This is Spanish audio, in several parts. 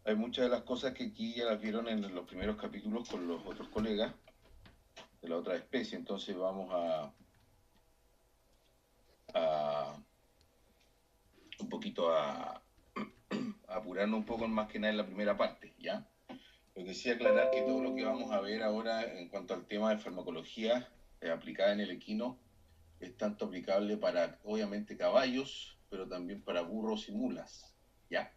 hay muchas de las cosas que aquí ya las vieron en los primeros capítulos con los otros colegas de la otra especie, entonces vamos a un poquito a apurarnos un poco más que nada en la primera parte, ¿ya? Lo que sí aclarar que todo lo que vamos a ver ahora en cuanto al tema de farmacología aplicada en el equino es tanto aplicable para, obviamente, caballos, pero también para burros y mulas, ¿ya?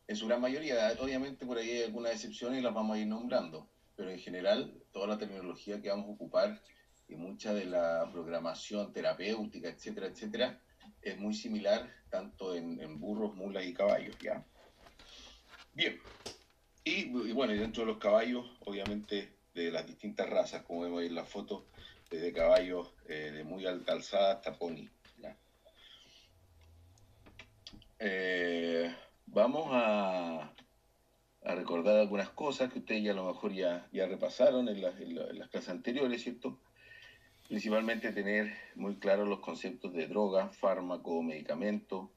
En su gran mayoría, obviamente por ahí hay algunas excepciones y las vamos a ir nombrando, pero en general toda la terminología que vamos a ocupar y mucha de la programación terapéutica, etcétera, etcétera, es muy similar tanto en burros, mulas y caballos, ¿ya? Bien, y bueno, y dentro de los caballos, obviamente de las distintas razas, como vemos ahí en la foto, desde caballos de muy alta alzada hasta pony, ¿ya? Vamos a recordar algunas cosas que ustedes ya a lo mejor ya repasaron en las clases anteriores, ¿cierto? Principalmente tener muy claros los conceptos de droga, fármaco, medicamento,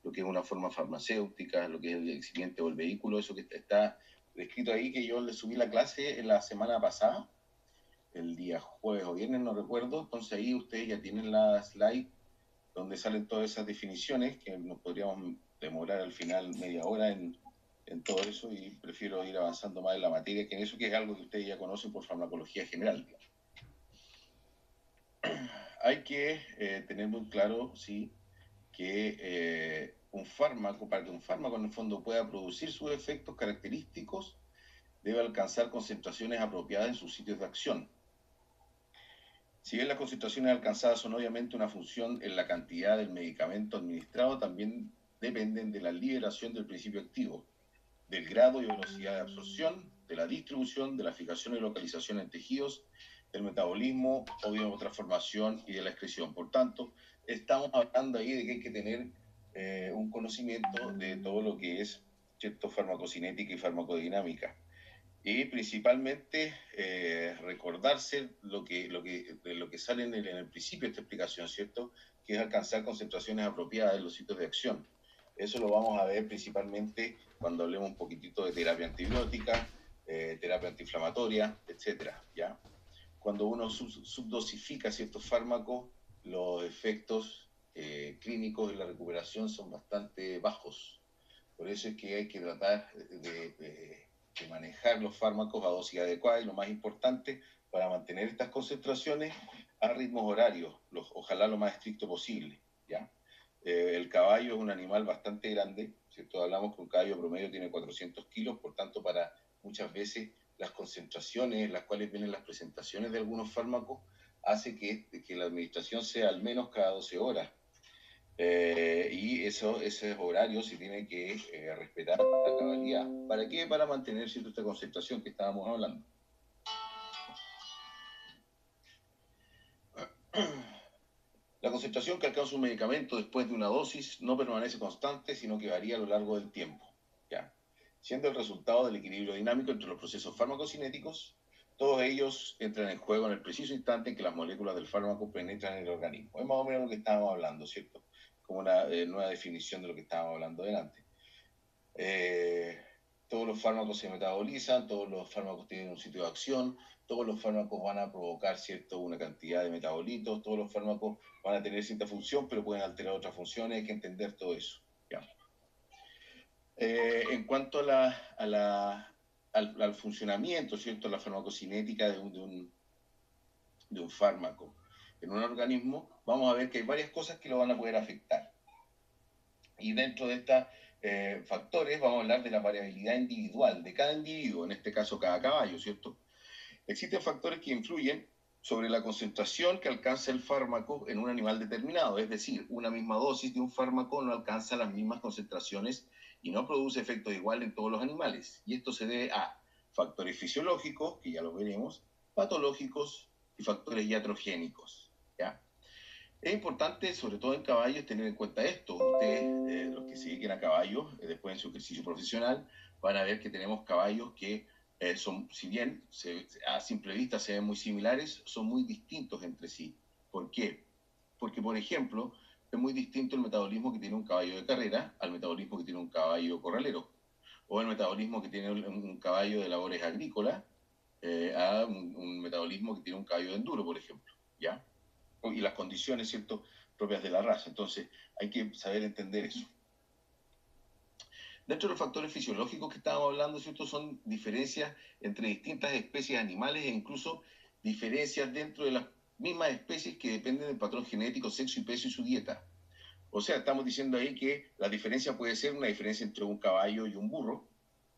lo que es una forma farmacéutica, lo que es el excipiente o el vehículo, eso que está descrito ahí, que yo le subí la clase en la semana pasada, el día jueves o viernes, no recuerdo, entonces ahí ustedes ya tienen la slide donde salen todas esas definiciones, que nos podríamos demorar al final media hora en todo eso y prefiero ir avanzando más en la materia que en eso, que es algo que ustedes ya conocen por farmacología general. Hay que tener muy claro, sí, que un fármaco, para que un fármaco en el fondo pueda producir sus efectos característicos, debe alcanzar concentraciones apropiadas en sus sitios de acción. Si bien las concentraciones alcanzadas son obviamente una función en la cantidad del medicamento administrado, también dependen de la liberación del principio activo, del grado y velocidad de absorción, de la distribución, de la fijación y localización en tejidos, del metabolismo o biotransformación y de la excreción. Por tanto, estamos hablando ahí de que hay que tener un conocimiento de todo lo que es, ¿cierto?, farmacocinética y farmacodinámica. Y principalmente recordarse lo que sale en el principio de esta explicación, ¿cierto? Que es alcanzar concentraciones apropiadas en los sitios de acción. Eso lo vamos a ver principalmente cuando hablemos un poquitito de terapia antibiótica, terapia antiinflamatoria, etcétera, ¿ya? Cuando uno subdosifica ciertos fármacos, los efectos clínicos de la recuperación son bastante bajos. Por eso es que hay que tratar de manejar los fármacos a dosis adecuada y lo más importante, para mantener estas concentraciones a ritmos horarios, ojalá lo más estricto posible, ¿ya? El caballo es un animal bastante grande, ¿cierto? Hablamos que un caballo promedio tiene 400 kilos, por tanto, para muchas veces las concentraciones en las cuales vienen las presentaciones de algunos fármacos hace que la administración sea al menos cada 12 horas. Y ese horario se tiene que respetar la cabalidad. ¿Para qué? Para mantener cierta esta concentración que estábamos hablando. La concentración que alcanza un medicamento después de una dosis no permanece constante, sino que varía a lo largo del tiempo, ¿ya? Siendo el resultado del equilibrio dinámico entre los procesos farmacocinéticos. Todos ellos entran en juego en el preciso instante en que las moléculas del fármaco penetran en el organismo. Es más o menos lo que estábamos hablando, ¿cierto? Como una nueva definición de lo que estábamos hablando delante. Eh, todos los fármacos se metabolizan, todos los fármacos tienen un sitio de acción, todos los fármacos van a provocar, ¿cierto?, una cantidad de metabolitos, todos los fármacos van a tener cierta función, pero pueden alterar otras funciones, hay que entender todo eso, ¿ya? En cuanto al funcionamiento, ¿cierto?, la farmacocinética de un fármaco en un organismo, vamos a ver que hay varias cosas que lo van a poder afectar. Y dentro de estos factores vamos a hablar de la variabilidad individual de cada individuo, en este caso cada caballo, ¿cierto? Existen factores que influyen sobre la concentración que alcanza el fármaco en un animal determinado, es decir, una misma dosis de un fármaco no alcanza las mismas concentraciones y no produce efectos iguales en todos los animales. Y esto se debe a factores fisiológicos, que ya lo veremos, patológicos y factores iatrogénicos, ¿ya? Es importante, sobre todo en caballos, tener en cuenta esto. Ustedes, los que se dediquen a caballos, después en su ejercicio profesional, van a ver que tenemos caballos que son, si bien a simple vista se ven muy similares, son muy distintos entre sí. ¿Por qué? Porque, por ejemplo, es muy distinto el metabolismo que tiene un caballo de carrera al metabolismo que tiene un caballo corralero. o el metabolismo que tiene un caballo de labores agrícolas a un metabolismo que tiene un caballo de enduro, por ejemplo, ¿ya? Y las condiciones, ¿cierto?, propias de la raza. Entonces, hay que saber entender eso. Dentro de los factores fisiológicos que estábamos hablando, ¿cierto?, son diferencias entre distintas especies animales e incluso diferencias dentro de las mismas especies que dependen del patrón genético, sexo y peso y su dieta. O sea, estamos diciendo ahí que la diferencia puede ser una diferencia entre un caballo y un burro,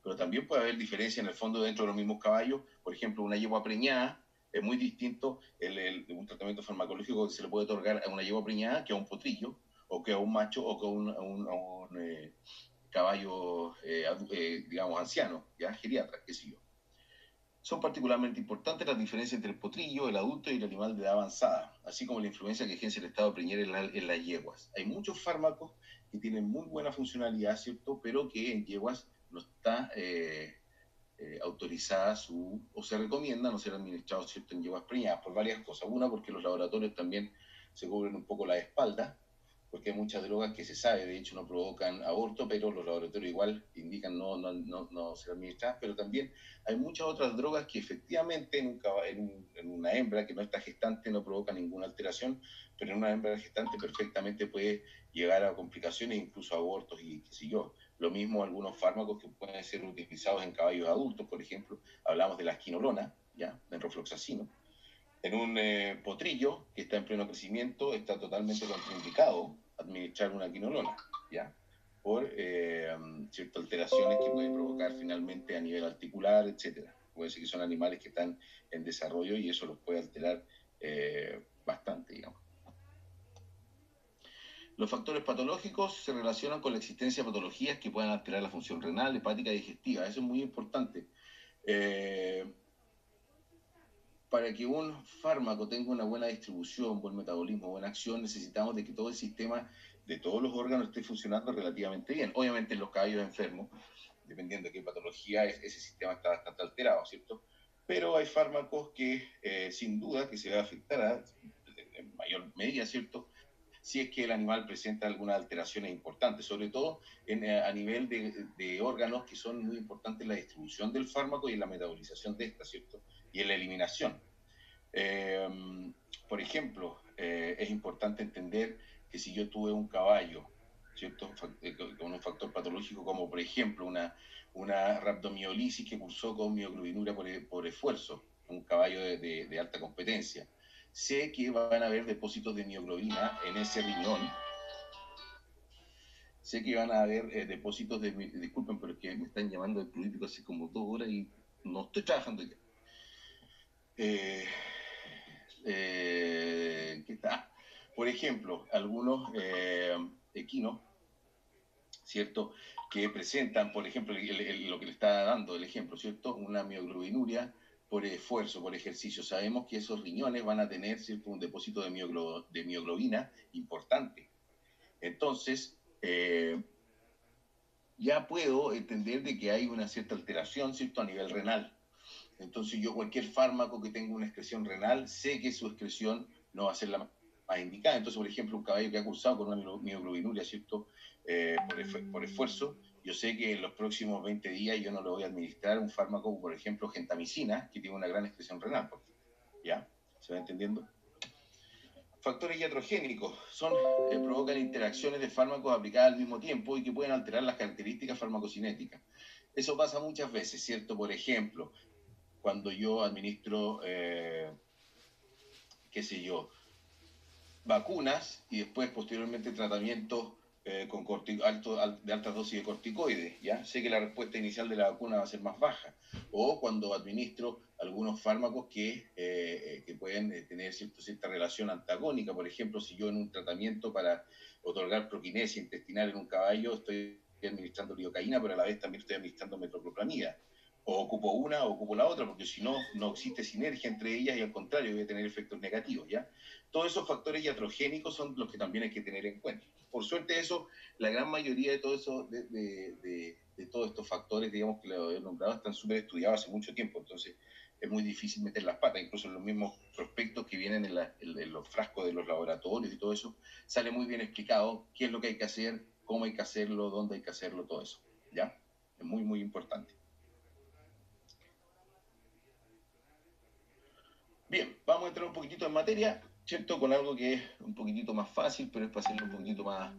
pero también puede haber diferencia en el fondo dentro de los mismos caballos. Por ejemplo, una yegua preñada es muy distinto un tratamiento farmacológico que se le puede otorgar a una yegua preñada que a un potrillo, o que a un macho, o que a un caballo, digamos, anciano, ya geriatra, qué sé yo. Son particularmente importantes las diferencias entre el potrillo, el adulto y el animal de edad avanzada, así como la influencia que ejerce el estado preñero en las yeguas. Hay muchos fármacos que tienen muy buena funcionalidad, ¿cierto?, pero que en yeguas no está autorizada o se recomienda no ser administrados, ¿cierto?, en yeguas preñadas por varias cosas. Una, porque los laboratorios también se cubren un poco la espalda, porque hay muchas drogas que se sabe, de hecho, no provocan aborto, pero los laboratorios igual indican no ser administradas, pero también hay muchas otras drogas que efectivamente en una hembra que no está gestante no provoca ninguna alteración, pero en una hembra gestante perfectamente puede llegar a complicaciones, incluso abortos y qué sé yo. Lo mismo algunos fármacos que pueden ser utilizados en caballos adultos, por ejemplo, hablamos de la esquinolona, ¿ya?, del rofloxacino. En un potrillo que está en pleno crecimiento está totalmente contraindicado administrar una quinolona, ¿ya?, por ciertas alteraciones que puede provocar finalmente a nivel articular, etcétera. Puede ser que son animales que están en desarrollo y eso los puede alterar bastante, digamos. Los factores patológicos se relacionan con la existencia de patologías que puedan alterar la función renal, hepática y digestiva. Eso es muy importante. Para que un fármaco tenga una buena distribución, buen metabolismo, buena acción, necesitamos de que todo el sistema de todos los órganos esté funcionando relativamente bien. Obviamente en los caballos enfermos, dependiendo de qué patología es, ese sistema está bastante alterado, ¿cierto? Pero hay fármacos que sin duda que se va a afectar en mayor medida, ¿cierto?, si es que el animal presenta algunas alteraciones importantes, sobre todo a nivel de órganos que son muy importantes en la distribución del fármaco y en la metabolización de esta, ¿cierto?, y en la eliminación. Eh, por ejemplo, es importante entender que si yo tuve un caballo, ¿cierto?, con un factor patológico como por ejemplo una rhabdomiolisis que cursó con mioglobinuria por esfuerzo, un caballo de alta competencia, sé que van a haber depósitos de mioglobina en ese riñón, sé que van a haber depósitos disculpen, pero es que me están llamando del político hace como 2 horas y no estoy trabajando ya. ¿Qué está? Por ejemplo, algunos equinos, ¿cierto?, que presentan, por ejemplo, lo que le está dando el ejemplo, ¿cierto?, una mioglobinuria por esfuerzo, por ejercicio. Sabemos que esos riñones van a tener, ¿cierto?, un depósito de mioglobina importante. Entonces, ya puedo entender de que hay una cierta alteración, ¿cierto?, a nivel renal. Entonces yo cualquier fármaco que tenga una excreción renal, sé que su excreción no va a ser la más indicada. Entonces, por ejemplo, un caballo que ha cursado con una mioglobinuria, ¿cierto?, por esfuerzo, yo sé que en los próximos 20 días yo no le voy a administrar un fármaco, por ejemplo, gentamicina, que tiene una gran excreción renal. ¿Ya? ¿Se va entendiendo? Factores iatrogénicos provocan interacciones de fármacos aplicadas al mismo tiempo y que pueden alterar las características farmacocinéticas. Eso pasa muchas veces, ¿cierto? Por ejemplo, cuando yo administro, qué sé yo, vacunas y después posteriormente tratamientos de altas dosis de corticoides, ¿ya? Sé que la respuesta inicial de la vacuna va a ser más baja. O cuando administro algunos fármacos que pueden tener cierta relación antagónica. Por ejemplo, si yo en un tratamiento para otorgar proquinesia intestinal en un caballo estoy administrando lidocaína, pero a la vez también estoy administrando metoclopramida. O ocupo una o ocupo la otra, porque si no, no existe sinergia entre ellas y al contrario, voy a tener efectos negativos, ¿ya? Todos esos factores iatrogénicos son los que también hay que tener en cuenta. Por suerte eso, la gran mayoría de todo eso, de todos estos factores, digamos, que lo he nombrado, están súper estudiados hace mucho tiempo, entonces es muy difícil meter las patas, incluso en los mismos prospectos que vienen en los frascos de los laboratorios y todo eso, sale muy bien explicado qué es lo que hay que hacer, cómo hay que hacerlo, dónde hay que hacerlo, todo eso, ¿ya? Es muy, muy importante. Bien, vamos a entrar un poquitito en materia, ¿cierto? Con algo que es un poquitito más fácil, pero es para hacerlo un poquitito más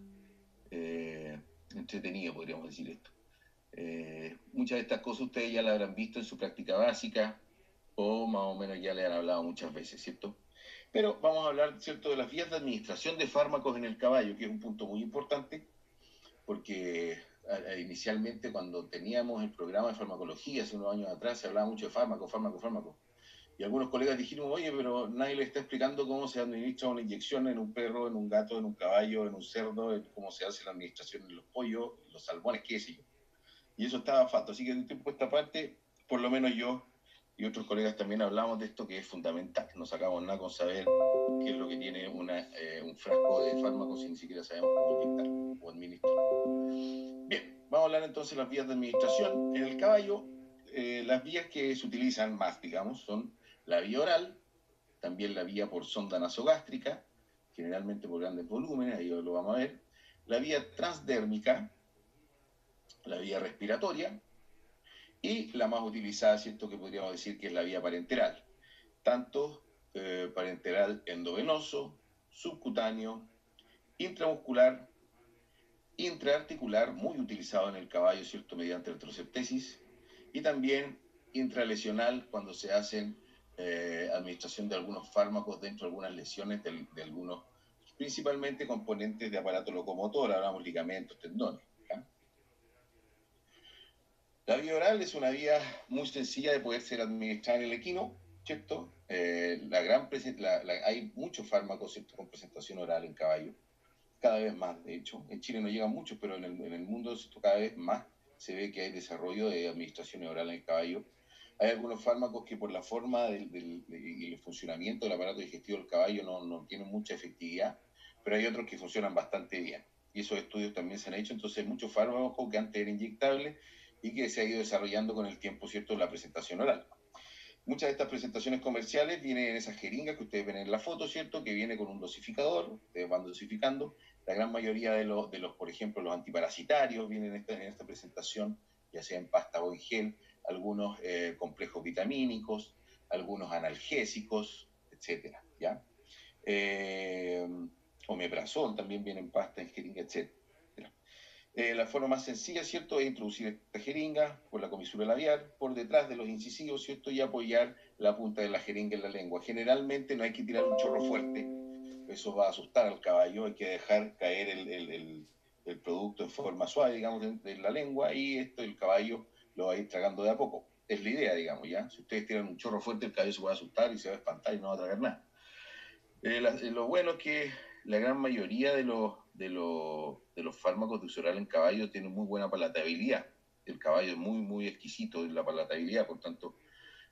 eh, entretenido, podríamos decir esto. Muchas de estas cosas ustedes ya las habrán visto en su práctica básica o más o menos ya le han hablado muchas veces, ¿cierto? Pero vamos a hablar, ¿cierto?, de las vías de administración de fármacos en el caballo, que es un punto muy importante, porque inicialmente cuando teníamos el programa de farmacología hace unos años atrás se hablaba mucho de fármacos, fármacos, fármacos. Y algunos colegas dijeron, oye, pero nadie le está explicando cómo se administra una inyección en un perro, en un gato, en un caballo, en un cerdo, en cómo se hace la administración en los pollos, en los salmones, qué sé yo. Y eso estaba falto. Así que de tiempo a esta parte, por lo menos yo y otros colegas también hablamos de esto, que es fundamental. No sacamos nada con saber qué es lo que tiene un frasco de fármacos si ni siquiera sabemos cómo inyectar o administrar. Bien, vamos a hablar entonces de las vías de administración. En el caballo, las vías que se utilizan más, digamos, son la vía oral, también la vía por sonda nasogástrica, generalmente por grandes volúmenes, ahí lo vamos a ver, la vía transdérmica, la vía respiratoria, y la más utilizada, ¿cierto?, que podríamos decir que es la vía parenteral, tanto parenteral endovenoso, subcutáneo, intramuscular, intraarticular, muy utilizado en el caballo, ¿cierto?, mediante artroseptesis, y también intralesional cuando se hacen administración de algunos fármacos dentro de algunas lesiones de algunos, principalmente componentes de aparato locomotor, hablamos ligamentos, tendones. ¿Ya? La vía oral es una vía muy sencilla de poder ser administrada en el equino, ¿cierto? Hay muchos fármacos, ¿cierto?, con presentación oral en caballo, cada vez más, de hecho. En Chile no llegan muchos, pero en el mundo, ¿cierto?, cada vez más se ve que hay desarrollo de administración oral en el caballo. Hay algunos fármacos que por la forma y el funcionamiento del aparato digestivo del caballo no tienen mucha efectividad, pero hay otros que funcionan bastante bien. Y esos estudios también se han hecho. Entonces, hay muchos fármacos que antes eran inyectables y que se ha ido desarrollando con el tiempo, ¿cierto?, la presentación oral. Muchas de estas presentaciones comerciales vienen en esas jeringas que ustedes ven en la foto, ¿cierto?, que viene con un dosificador, ustedes van dosificando. La gran mayoría de los por ejemplo, los antiparasitarios vienen en esta presentación, ya sea en pasta o en gel, algunos complejos vitamínicos, algunos analgésicos, etcétera, ¿ya? Eh, Omeprazol también viene en pasta, en jeringa, etcétera. La forma más sencilla, ¿cierto?, es introducir esta jeringa por la comisura labial, por detrás de los incisivos, ¿cierto?, y apoyar la punta de la jeringa en la lengua. Generalmente no hay que tirar un chorro fuerte, eso va a asustar al caballo, hay que dejar caer el producto en forma suave, digamos, en la lengua, y el caballo lo va a ir tragando de a poco. Es la idea, digamos, ¿ya? Si ustedes tiran un chorro fuerte, el caballo se va a asustar y se va a espantar y no va a tragar nada. Lo bueno es que la gran mayoría de los fármacos de uso oral en caballo tienen muy buena palatabilidad. El caballo es muy, muy exquisito en la palatabilidad, por tanto,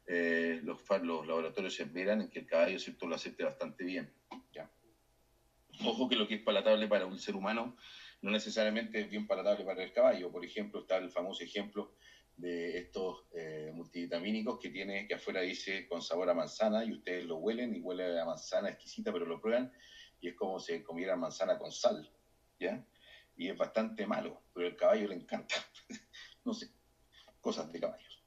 los laboratorios se esperan en que el caballo, ¿cierto?, lo acepte bastante bien. ¿Ya? Ojo que lo que es palatable para un ser humano no necesariamente es bien palatable para el caballo. Por ejemplo, está el famoso ejemplo de estos multivitamínicos que afuera dice con sabor a manzana y ustedes lo huelen y huele a manzana exquisita, pero lo prueban y es como si comieran manzana con sal, ¿ya? Y es bastante malo, pero al caballo le encanta. No sé, cosas de caballos.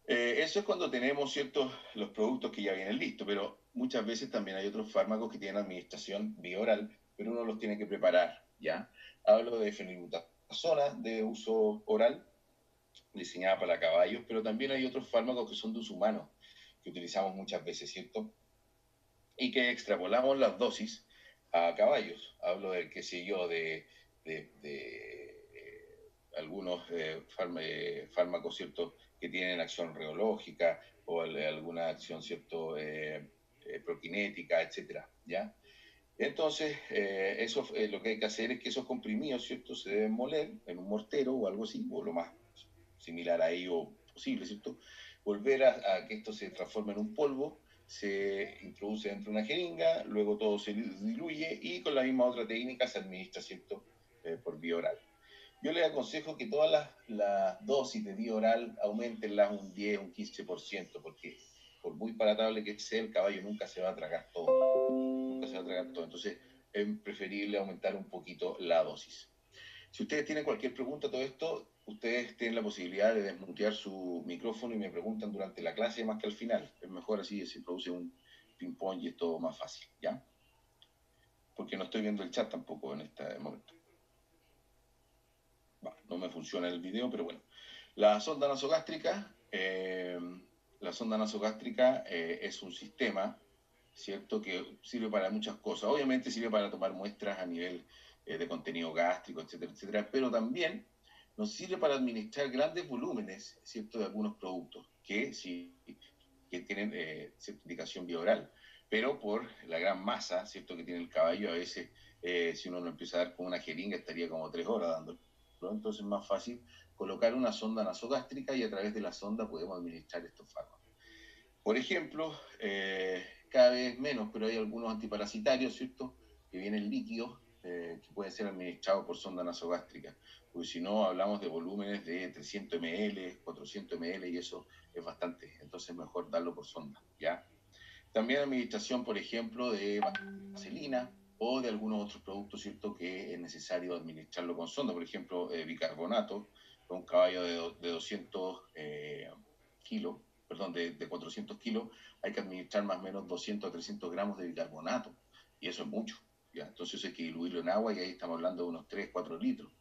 Eso es cuando tenemos ciertos los productos que ya vienen listos, pero muchas veces también hay otros fármacos que tienen administración bioral, pero uno los tiene que preparar, ¿ya? Hablo de fenilbutazona de uso oral, diseñada para caballos, pero también hay otros fármacos que son de uso humano, que utilizamos muchas veces, ¿cierto? Y que extrapolamos las dosis a caballos. Hablo de, qué sé yo, de algunos fármacos, ¿cierto?, que tienen acción reológica o alguna acción, ¿cierto?, prokinética, etcétera, ¿ya? Entonces, lo que hay que hacer es que esos comprimidos, ¿cierto?, se deben moler en un mortero o algo así, o lo más similar a ello posible, ¿cierto? Volver a que esto se transforme en un polvo, se introduce dentro de una jeringa, luego todo se diluye y con la misma otra técnica se administra, ¿cierto?, por vía oral. Yo les aconsejo que todas las dosis de vía oral aumentenlas un 10, un 15%, porque por muy palatable que sea, el caballo nunca se va a tragar todo. Nunca se va a tragar todo. Entonces, es preferible aumentar un poquito la dosis. Si ustedes tienen cualquier pregunta todo esto, ustedes tienen la posibilidad de desmutear su micrófono y me preguntan durante la clase más que al final. Es mejor así, se produce un ping-pong y es todo más fácil, ¿ya? Porque no estoy viendo el chat tampoco en este momento. No me funciona el video, pero bueno. La sonda nasogástrica, es un sistema, ¿cierto?, que sirve para muchas cosas. Obviamente sirve para tomar muestras a nivel de contenido gástrico, etcétera, etcétera, pero también nos sirve para administrar grandes volúmenes, ¿cierto?, de algunos productos que, sí, que tienen cierta indicación vía oral, pero por la gran masa, ¿cierto?, que tiene el caballo, a veces si uno lo empieza a dar con una jeringa estaría como 3 horas dándolo. Entonces es más fácil colocar una sonda nasogástrica y a través de la sonda podemos administrar estos fármacos. Por ejemplo, cada vez menos, pero hay algunos antiparasitarios, ¿cierto?, que vienen líquidos, que pueden ser administrados por sonda nasogástrica, porque si no hablamos de volúmenes de 300 ml, 400 ml y eso es bastante, entonces es mejor darlo por sonda, ¿ya? También administración, por ejemplo, de vaselina o de algunos otros productos, ¿cierto?, que es necesario administrarlo con sonda, por ejemplo, bicarbonato, con un caballo de 200 kilos, perdón, de 400 kilos, hay que administrar más o menos 200 a 300 gramos de bicarbonato, y eso es mucho, ¿ya? Entonces hay que diluirlo en agua y ahí estamos hablando de unos 3, 4 litros.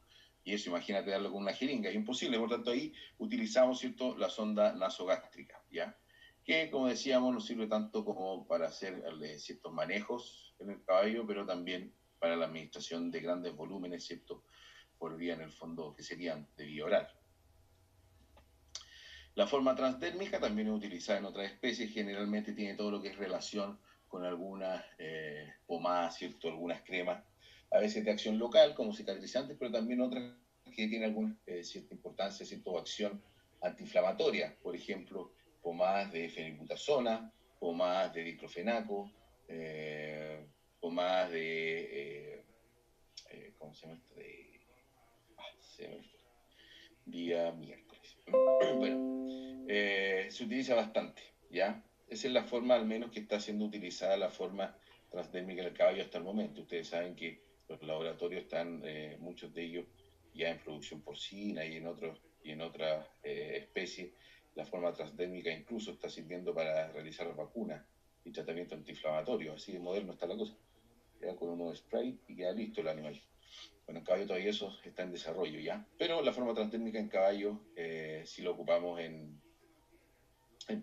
Y eso, imagínate darlo con una jeringa, es imposible, por tanto ahí utilizamos, ¿cierto?, la sonda nasogástrica, ¿ya? Que, como decíamos, nos sirve tanto como para hacer ciertos manejos en el caballo, pero también para la administración de grandes volúmenes, ¿cierto?, por vía, en el fondo, que serían de vía oral. La forma transdérmica también es utilizada en otras especies, generalmente tiene todo lo que es relación con algunas pomadas, ¿cierto?, algunas cremas, a veces de acción local como cicatrizantes, pero también otras que tienen alguna cierta importancia, cierta acción antiinflamatoria, por ejemplo, pomadas de fenilbutazona, pomadas de diclofenaco, pomadas de, ¿cómo se llama esto? Día miércoles. Bueno, se utiliza bastante, ¿ya? Esa es la forma, al menos, que está siendo utilizada la forma transdérmica del caballo hasta el momento. Ustedes saben que los laboratorios están, muchos de ellos, ya en producción porcina y en otras especies. La forma transdérmica incluso está sirviendo para realizar vacunas y tratamiento antiinflamatorio. Así de moderno está la cosa. Ya con uno de spray y queda listo el animal. Bueno, en caballo todavía eso está en desarrollo ya, pero la forma transdérmica en caballo sí lo ocupamos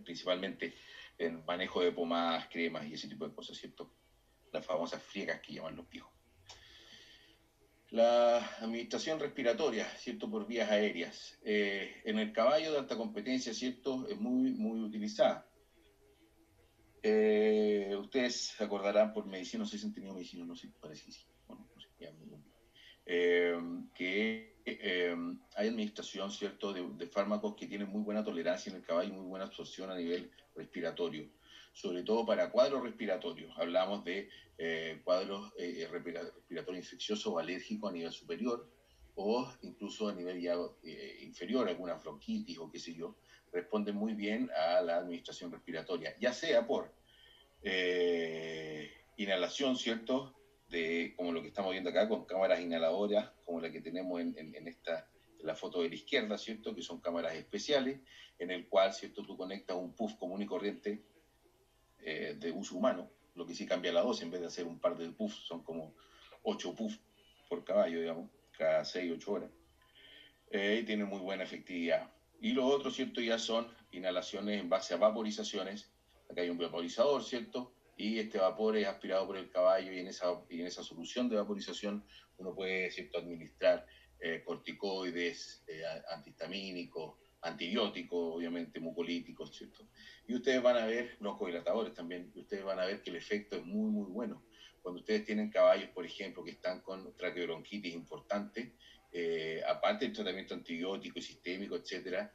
principalmente en manejo de pomadas, cremas y ese tipo de cosas, ¿cierto? Las famosas friegas que llaman los viejos. La administración respiratoria, ¿cierto?, por vías aéreas. En el caballo de alta competencia, ¿cierto?, es muy, muy utilizada. Ustedes se acordarán por medicina, no sé si han tenido medicina, no sé, parece que sí. Bueno, no sé, ya me que hay administración, ¿cierto?, de fármacos que tienen muy buena tolerancia en el caballo y muy buena absorción a nivel respiratorio, sobre todo para cuadros respiratorios. Hablamos de cuadros respiratorios infecciosos o alérgicos a nivel superior o incluso a nivel ya inferior, alguna bronquitis o qué sé yo, responden muy bien a la administración respiratoria, ya sea por inhalación, ¿cierto?, como lo que estamos viendo acá, con cámaras inhaladoras, como la que tenemos en la foto de la izquierda, ¿cierto?, que son cámaras especiales, en el cual, ¿cierto?, tú conectas un puff común y corriente de uso humano, lo que sí cambia la dosis, en vez de hacer un par de puffs, son como 8 puffs por caballo, digamos, cada 6, 8 horas. Y tiene muy buena efectividad. Y lo otro, ¿cierto?, ya son inhalaciones en base a vaporizaciones. Acá hay un vaporizador, ¿cierto?, y este vapor es aspirado por el caballo y en esa solución de vaporización uno puede, ¿cierto?, administrar corticoides, antihistamínicos, antibióticos, obviamente mucolíticos, ¿cierto? Y ustedes van a ver, broncodilatadores también, y ustedes van a ver que el efecto es muy, muy bueno. Cuando ustedes tienen caballos, por ejemplo, que están con traqueobronquitis importante, aparte del tratamiento antibiótico y sistémico, etcétera,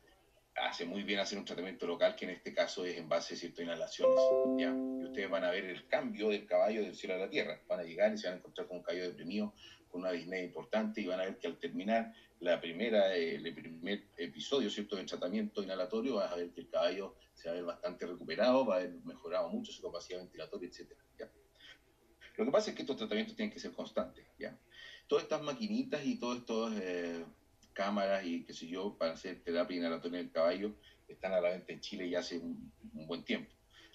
hace muy bien hacer un tratamiento local, que en este caso es en base a ciertas inhalaciones, ¿ya? Y ustedes van a ver el cambio del caballo del cielo a la tierra. Van a llegar y se van a encontrar con un caballo deprimido, con una disnea importante, y van a ver que al terminar el primer episodio, ¿cierto?, de tratamiento inhalatorio, vas a ver que el caballo se va a ver bastante recuperado, va a haber mejorado mucho su capacidad ventilatoria, etcétera, ¿ya? Lo que pasa es que estos tratamientos tienen que ser constantes, ¿ya? todas estas maquinitas y todas estas cámaras y qué sé yo, para hacer terapia inhalatoria en el caballo, están a la venta en Chile ya hace un buen tiempo.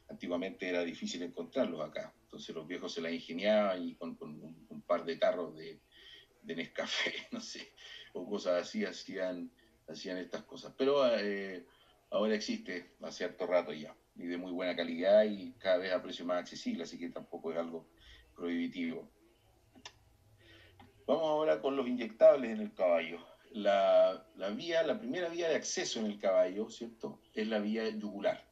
Antiguamente era difícil encontrarlos acá, entonces los viejos se las ingeniaban y con un par de tarros de Nescafé, no sé, o cosas así, hacían estas cosas. Pero ahora existe hace harto rato ya, y de muy buena calidad y cada vez a precio más accesible, así que tampoco es algo prohibitivo. Vamos ahora con los inyectables en el caballo. La primera vía de acceso en el caballo, ¿cierto? Es la vía yugular,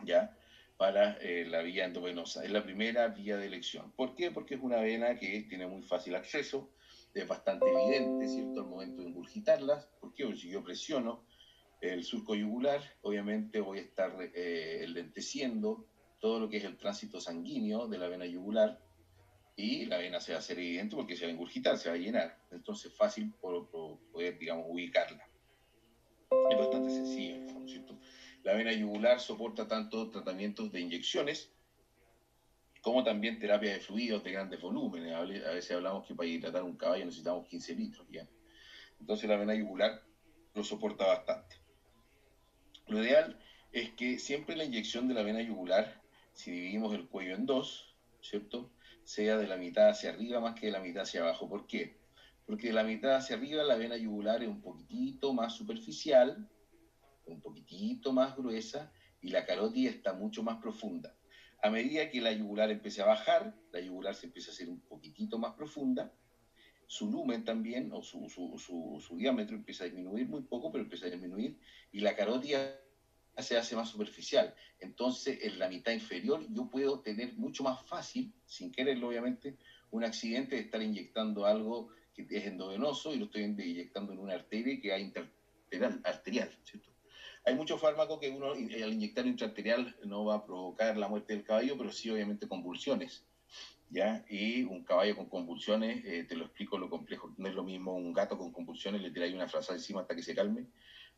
¿ya? Para la vía endovenosa. Es la primera vía de elección. ¿Por qué? Porque es una vena que tiene muy fácil acceso, es bastante evidente, ¿cierto? Al momento de ingurgitarlas. ¿Por qué? Porque si yo presiono el surco yugular, obviamente voy a estar lenteciendo todo lo que es el tránsito sanguíneo de la vena yugular y la vena se va a hacer evidente porque se va a ingurgitar, se va a llenar. Entonces es fácil por poder, digamos, ubicarla. Es bastante sencillo, ¿no es cierto? La vena yugular soporta tanto tratamientos de inyecciones como también terapia de fluidos de grandes volúmenes. A veces hablamos que para hidratar un caballo necesitamos 15 litros, ¿ya? Entonces la vena yugular lo soporta bastante. Lo ideal es que siempre la inyección de la vena yugular, si dividimos el cuello en dos, ¿cierto? Sea de la mitad hacia arriba más que de la mitad hacia abajo. ¿Por qué? Porque de la mitad hacia arriba la vena yugular es un poquitito más superficial, un poquitito más gruesa y la carótida está mucho más profunda. A medida que la yugular empiece a bajar, la yugular se empieza a hacer un poquitito más profunda, su lumen también, o su diámetro empieza a disminuir muy poco, pero empieza a disminuir, y la carótida se hace más superficial. Entonces, en la mitad inferior yo puedo tener mucho más fácil, sin quererlo obviamente, un accidente de estar inyectando algo que es endovenoso y lo estoy inyectando en una arteria que hay arterial, ¿cierto? Hay muchos fármacos que uno al inyectar intraarterial no va a provocar la muerte del caballo, pero sí obviamente convulsiones, ¿ya? Y un caballo con convulsiones, te lo explico lo complejo, no es lo mismo un gato con convulsiones, le tiráis una frazada encima hasta que se calme,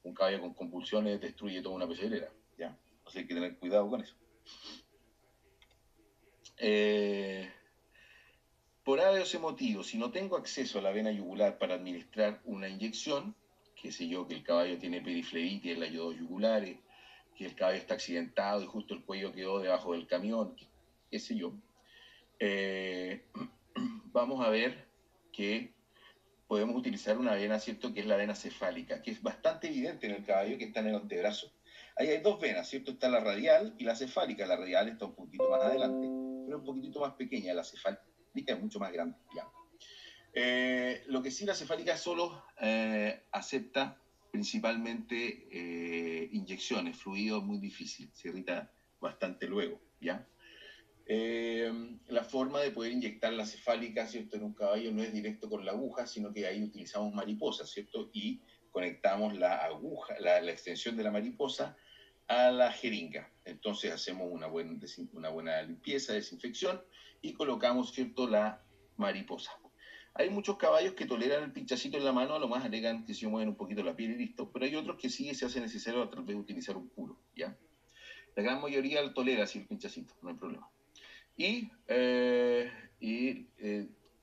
un caballo con convulsiones destruye toda una pesebrera, ¿ya? Entonces hay que tener cuidado con eso. Eh, por A o C motivo, si no tengo acceso a la vena yugular para administrar una inyección, que sé yo, que el caballo tiene periflebitis en las yugulares, que el caballo está accidentado y justo el cuello quedó debajo del camión, qué sé yo, eh, vamos a ver que podemos utilizar una vena, ¿cierto? Que es la vena cefálica, que es bastante evidente en el caballo que está en el antebrazo. Ahí hay dos venas, ¿cierto? Está la radial y la cefálica. La radial está un poquito más adelante, pero un poquitito más pequeña. La cefálica es mucho más grande, ¿ya? Lo que sí la cefálica solo acepta principalmente inyecciones, fluido es muy difícil, se irrita bastante luego, ¿ya? La forma de poder inyectar la cefálica, ¿cierto? En un caballo no es directo con la aguja, sino que ahí utilizamos mariposas, ¿cierto? Y conectamos la aguja, la extensión de la mariposa a la jeringa. Entonces hacemos una buena limpieza, desinfección y colocamos, ¿cierto? La mariposa. Hay muchos caballos que toleran el pinchacito en la mano, a lo más alegan que se mueven un poquito la piel y listo, pero hay otros que sí se hace necesario a través de utilizar un puro, ¿ya? La gran mayoría lo tolera así el pinchacito, no hay problema. Y, eh, y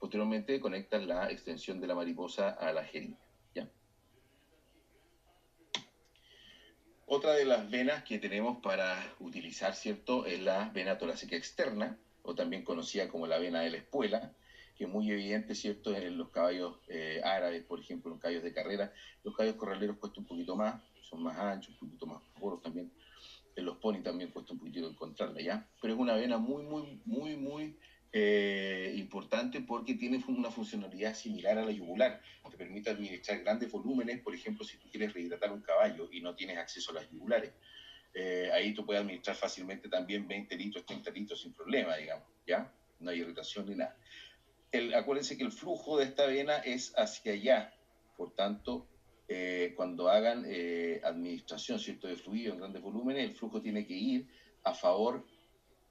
posteriormente conectan la extensión de la mariposa a la jeringa, ¿ya? Otra de las venas que tenemos para utilizar, ¿cierto? Es la vena torácica externa, o también conocida como la vena de la espuela, que es muy evidente, ¿cierto? En los caballos árabes, por ejemplo, en los caballos de carrera. Los caballos corraleros cuesta un poquito más, son más anchos, un poquito más gordos también. En los ponis también cuesta un poquito encontrarla, ¿ya? Pero es una vena muy importante porque tiene una funcionalidad similar a la yugular. Te permite administrar grandes volúmenes, por ejemplo, si tú quieres rehidratar un caballo y no tienes acceso a las yugulares. Ahí tú puedes administrar fácilmente también 20 litros, 30 litros sin problema, digamos, ¿ya? No hay irritación ni nada. Acuérdense que el flujo de esta vena es hacia allá, por tanto, cuando hagan administración, ¿cierto?, de fluido en grandes volúmenes, el flujo tiene que ir a favor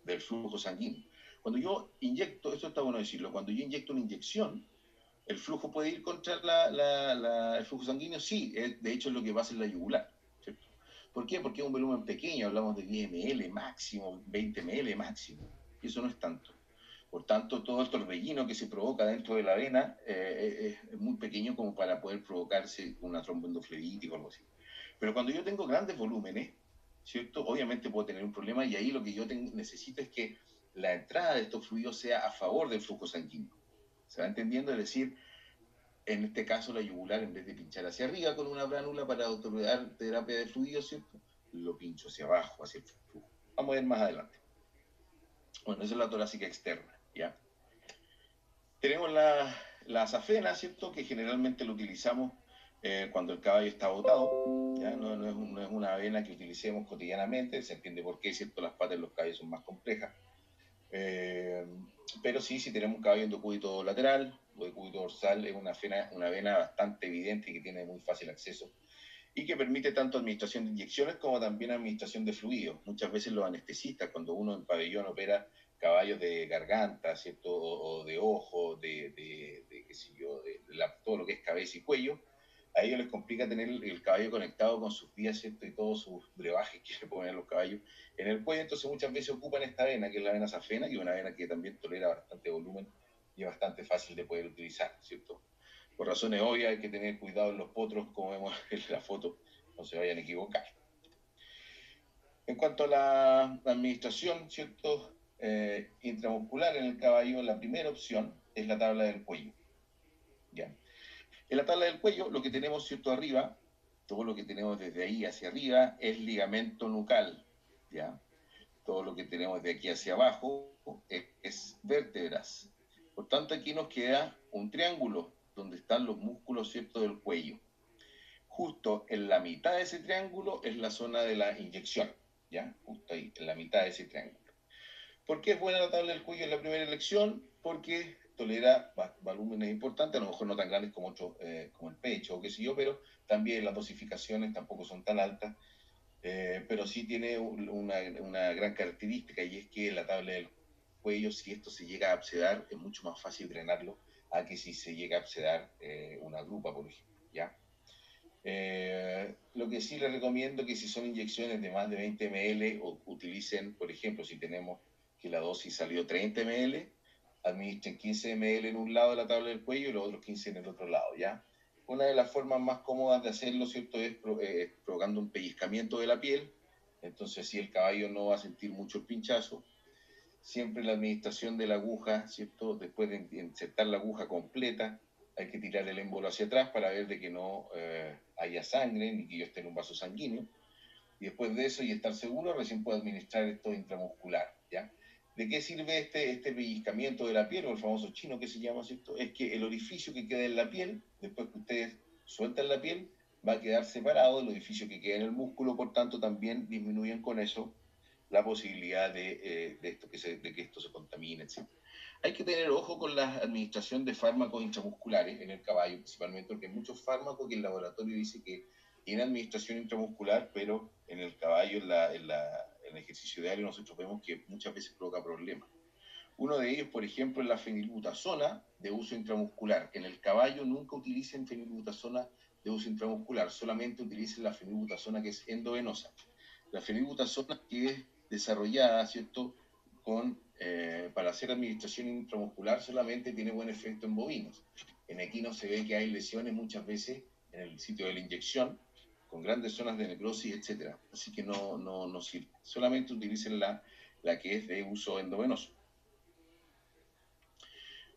del flujo sanguíneo. Cuando yo inyecto, esto está bueno decirlo, cuando yo inyecto una inyección, el flujo puede ir contra el flujo sanguíneo, sí, de hecho es lo que pasa en la yugular, ¿cierto? ¿Por qué? Porque es un volumen pequeño, hablamos de 10 ml máximo, 20 ml máximo, y eso no es tanto. Por tanto, todo el torbellino que se provoca dentro de la vena es muy pequeño como para poder provocarse una tromboendoflebitis o algo así. Pero cuando yo tengo grandes volúmenes, ¿cierto? Obviamente puedo tener un problema y ahí lo que yo necesito es que la entrada de estos fluidos sea a favor del flujo sanguíneo. ¿Se va entendiendo? Es decir, en este caso la yugular, en vez de pinchar hacia arriba con una bránula para otorgar terapia de fluidos, ¿cierto? Lo pincho hacia abajo, hacia el flujo. Vamos a ver más adelante. Bueno, esa es la torácica externa, ¿ya? Tenemos la azafrena, ¿cierto? Que generalmente lo utilizamos cuando el caballo está botado, ¿ya? No es una avena que utilicemos cotidianamente, se entiende por qué, ¿cierto? Las patas de los caballos son más complejas. Eh, pero sí, si tenemos un caballo en decúbito lateral o decúbito dorsal, es una vena bastante evidente y que tiene muy fácil acceso y que permite tanto administración de inyecciones como también administración de fluidos. Muchas veces los anestesistas, cuando uno en pabellón opera caballos de garganta, ¿cierto? O de ojo, qué sé yo, todo lo que es cabeza y cuello, a ellos les complica tener el caballo conectado con sus vías, ¿cierto? Y todos sus brebajes que le ponen a los caballos en el cuello. Entonces muchas veces ocupan esta vena, que es la vena safena, que es una vena que también tolera bastante volumen y es bastante fácil de poder utilizar, ¿cierto? Por razones obvias hay que tener cuidado en los potros, como vemos en la foto, no se vayan a equivocar. En cuanto a la administración, ¿cierto? Intramuscular en el caballo, la primera opción es la tabla del cuello. ¿Ya? En la tabla del cuello, lo que tenemos, ¿cierto? Arriba, todo lo que tenemos desde ahí hacia arriba es ligamento nucal. ¿Ya? Todo lo que tenemos de aquí hacia abajo es vértebras. Por tanto, aquí nos queda un triángulo donde están los músculos, ¿cierto? Del cuello. Justo en la mitad de ese triángulo es la zona de la inyección, ¿ya? Justo ahí, en la mitad de ese triángulo. ¿Por qué es buena la tabla del cuello en la primera elección? Porque tolera volúmenes importantes, a lo mejor no tan grandes como, como el pecho o qué sé yo, pero también las dosificaciones tampoco son tan altas, pero sí tiene una gran característica y es que la tabla del cuello, si esto se llega a abscedar, es mucho más fácil drenarlo a que si se llega a abscedar una grupa, por ejemplo, ¿ya? Lo que sí les recomiendo que si son inyecciones de más de 20 ml, o utilicen, por ejemplo, si tenemos que la dosis salió 30 ml, administren 15 ml en un lado de la tabla del cuello y los otros 15 en el otro lado, ¿ya? Una de las formas más cómodas de hacerlo, ¿cierto?, es provocando un pellizcamiento de la piel, entonces si el caballo no va a sentir mucho el pinchazo. Siempre la administración de la aguja, ¿cierto? Después de insertar la aguja completa, hay que tirar el émbolo hacia atrás para ver de que no haya sangre ni que yo esté en un vaso sanguíneo. Y después de eso, y estar seguro, recién puedo administrar esto intramuscular, ¿ya? ¿De qué sirve este pellizcamiento de la piel, o el famoso chino que se llama, ¿cierto? Es que el orificio que queda en la piel, después que ustedes sueltan la piel, va a quedar separado del orificio que queda en el músculo, por tanto también disminuyen con eso la posibilidad de que esto se contamine, etc. Hay que tener ojo con la administración de fármacos intramusculares en el caballo, principalmente porque hay muchos fármacos que el laboratorio dice que tiene administración intramuscular, pero en el caballo, en el ejercicio diario, nosotros vemos que muchas veces provoca problemas. Uno de ellos, por ejemplo, es la fenilbutazona de uso intramuscular. En el caballo nunca utilicen fenilbutazona de uso intramuscular, solamente utilicen la fenilbutazona que es endovenosa. La fenilbutazona que es desarrollada, ¿cierto?, para hacer administración intramuscular solamente tiene buen efecto en bovinos. En equinos se ve que hay lesiones muchas veces en el sitio de la inyección, con grandes zonas de necrosis, etc. Así que no sirve. Solamente utilicen la que es de uso endovenoso.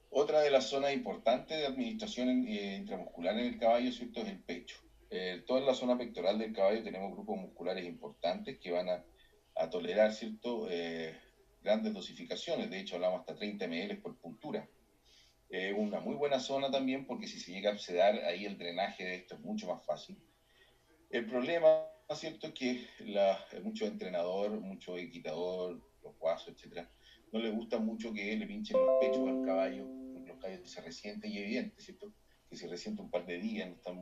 Otra de las zonas importantes de administración intramuscular en el caballo, ¿cierto?, es el pecho. Toda la zona pectoral del caballo tenemos grupos musculares importantes que van a tolerar, ¿cierto?, grandes dosificaciones. De hecho, hablamos hasta 30 ml por puntura. Una muy buena zona también porque si se llega a abscedar, ahí el drenaje de esto es mucho más fácil. El problema, ¿cierto?, es que mucho entrenador, mucho equitador, los guasos, etcétera, no les gusta mucho que le pinchen los pechos al caballo, porque los caballos se resienten y evidente, ¿cierto?, que se resiente un par de días, no están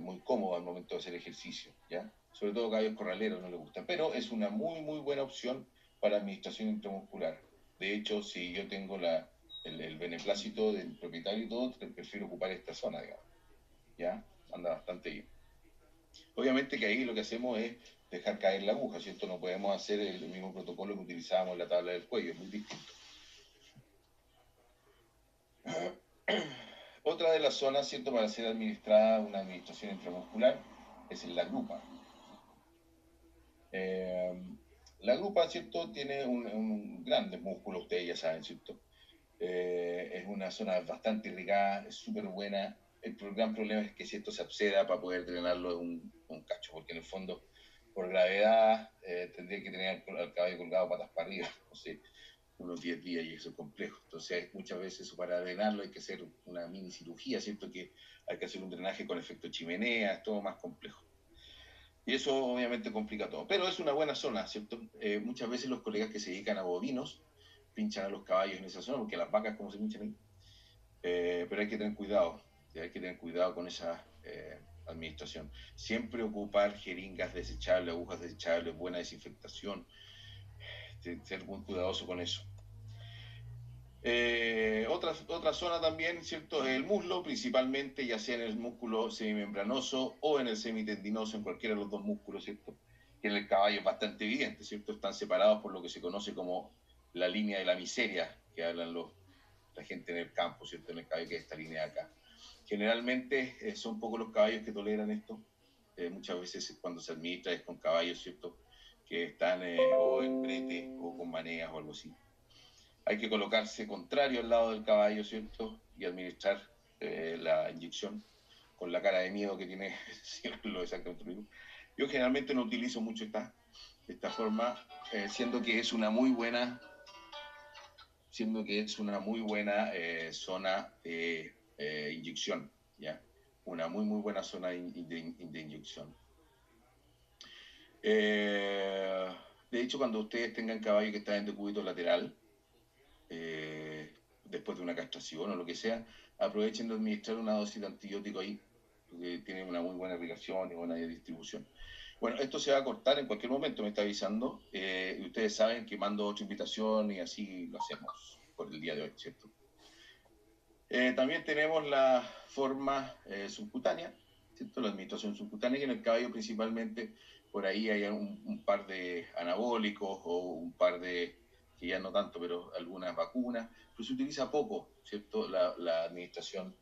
muy cómodos al momento de hacer ejercicio, ¿ya? Sobre todo caballos corraleros no les gusta, pero es una muy buena opción para administración intramuscular. De hecho, si yo tengo el beneplácito del propietario y todo, prefiero ocupar esta zona, digamos, ¿ya? Anda bastante bien. Obviamente que ahí lo que hacemos es dejar caer la aguja, ¿cierto? No podemos hacer el mismo protocolo que utilizábamos en la tabla del cuello, es muy distinto. Otra de las zonas, ¿cierto?, para ser administrada una administración intramuscular es en la grupa. La grupa, ¿cierto?, tiene un grandes músculos, ustedes ya saben, ¿cierto? Es una zona bastante irrigada, es súper buena. El gran problema es que si esto se absceda, para poder drenarlo es un cacho, porque en el fondo, por gravedad, tendría que tener al caballo colgado patas para arriba, no sé, unos 10 días y eso es complejo. Entonces, muchas veces eso para drenarlo hay que hacer una mini cirugía, ¿cierto? Que hay que hacer un drenaje con efecto chimenea, es todo más complejo. Y eso obviamente complica todo. Pero es una buena zona, ¿cierto? Muchas veces los colegas que se dedican a bovinos pinchan a los caballos en esa zona, porque las vacas como se pinchan ahí. Pero hay que tener cuidado, hay que tener cuidado con esa administración. Siempre ocupar jeringas desechables, agujas desechables, buena desinfectación, ser muy cuidadoso con eso. Otra zona también, ¿cierto? El muslo, principalmente, ya sea en el músculo semimembranoso o en el semitendinoso, en cualquiera de los dos músculos, ¿cierto? Que en el caballo es bastante evidente, ¿cierto? Están separados por lo que se conoce como la línea de la miseria, que hablan la gente en el campo, ¿cierto? En el caballo, que es esta línea de acá. Generalmente son pocos los caballos que toleran esto. Muchas veces cuando se administra es con caballos, ¿cierto? Que están o en brete o con maneas o algo así. Hay que colocarse contrario al lado del caballo, ¿cierto? Y administrar la inyección con la cara de miedo que tiene, lo exactamente lo mismo. Yo generalmente no utilizo mucho esta forma, siendo que es una muy buena, zona de inyección, ¿ya? Una muy buena zona de inyección. De hecho, cuando ustedes tengan caballo que está en decúbito lateral, después de una castración o lo que sea, aprovechen de administrar una dosis de antibiótico ahí, porque tiene una muy buena irrigación y buena distribución. Bueno, esto se va a cortar en cualquier momento, me está avisando, y ustedes saben que mando otra invitación y así lo hacemos por el día de hoy, ¿cierto? También tenemos la forma subcutánea, ¿cierto? La administración subcutánea, que en el caballo principalmente por ahí hay un par de anabólicos o un par de, que ya no tanto, pero algunas vacunas, pero se utiliza poco, ¿cierto? La administración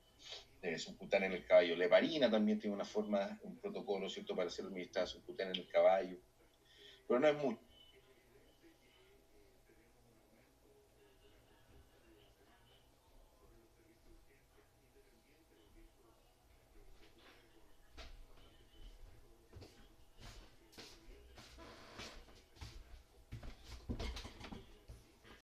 subcutánea en el caballo. La heparina también tiene una forma, un protocolo, ¿cierto?, para ser administrada subcutánea en el caballo, pero no es mucho.